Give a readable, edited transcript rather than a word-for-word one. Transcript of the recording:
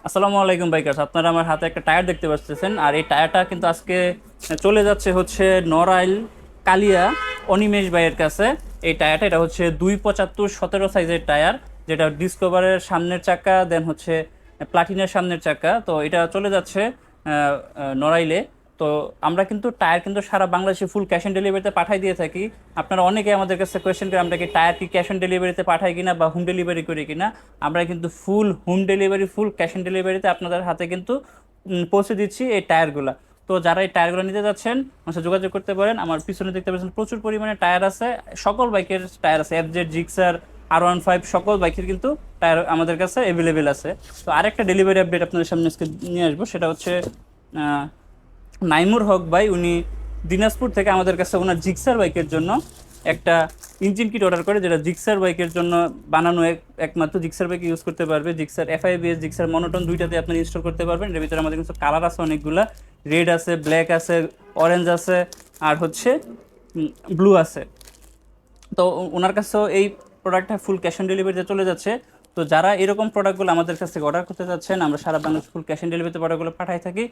আসসালামু আলাইকুম বাইকার্স, আপনারা আমার হাতে একটা টায়ার দেখতে পাচ্ছেন। আর এই টায়ারটা কিন্তু আজকে চলে যাচ্ছে হচ্ছে নড়াইল কালিয়া অনিমেষ ভাইয়ের কাছে। এই টায়ারটা এটা হচ্ছে 275/17 সাইজের টায়ার, যেটা ডিসকভারের সামনের চাকা, দেন হচ্ছে প্লাটিনার সামনের চাকা। তো এটা চলে যাচ্ছে নড়াইলে। তো আমরা কিন্তু টায়ার কিন্তু সারা বাংলাদেশে ফুল ক্যাশ অন ডেলিভারিতে পাঠাই দিয়ে থাকি। আপনারা অনেকে আমাদের কাছে কোয়েশ্চেন করে আমরা কি টায়ার কি ক্যাশ অন ডেলিভারিতে পাঠাই কিনা বা হোম ডেলিভারি করি কিনা। আমরা কিন্তু full home delivery, full cash on ডেলিভারিতে আপনাদের হাতে কিন্তু পৌঁছে দিচ্ছি এই টায়ারগুলো। তো যারা এই টায়ারগুলো নিতে যাচ্ছেন আমার সাথে যোগাযোগ করতে পারেন। আমার পিছনে দেখতে পাচ্ছেন প্রচুর পরিমাণে টায়ার আছে, সকল বাইকের টায়ার আছে, এফজেড, জিক্সার, R15 সকল বাইকের কিন্তু টায়ার আমাদের কাছে অ্যাভেলেবেল আছে। তো আরেকটা ডেলিভারি আপডেট আপনাদের সামনে আজকে নিয়ে আসবো, সেটা হচ্ছে নাইমুর হক ভাই, উনি দিনাজপুর থেকে আমাদের কাছে ওনার জিক্সার বাইকের জন্য একটা ইঞ্জিন কিট অর্ডার করে, যেটা জিক্সার বাইকের জন্য বানানো, একমাত্র জিক্সার বাইক ইউজ করতে পারবে। জিক্সার FIBS, জিক্সার মনোটন দুইটাতে আপনি ইনস্টল করতে পারবেন। এর ভিতরে আমাদের কিছু কালার আছে অনেকগুলা, রেড আছে, ব্ল্যাক আছে, অরেঞ্জ আছে, আর হচ্ছে ব্লু আছে। তো ওনার কাছেও এই প্রোডাক্টটা ফুল ক্যাশ অন ডেলিভারিতে চলে যাচ্ছে। তো যারা এরকম প্রোডাক্টগুলো আমাদের কাছ থেকে অর্ডার করতে যাচ্ছেন, আমরা সারা বাংলাদেশ ফুল ক্যাশ অন ডেলিভারিতে প্রোডাক্টগুলো পাঠাই থাকি।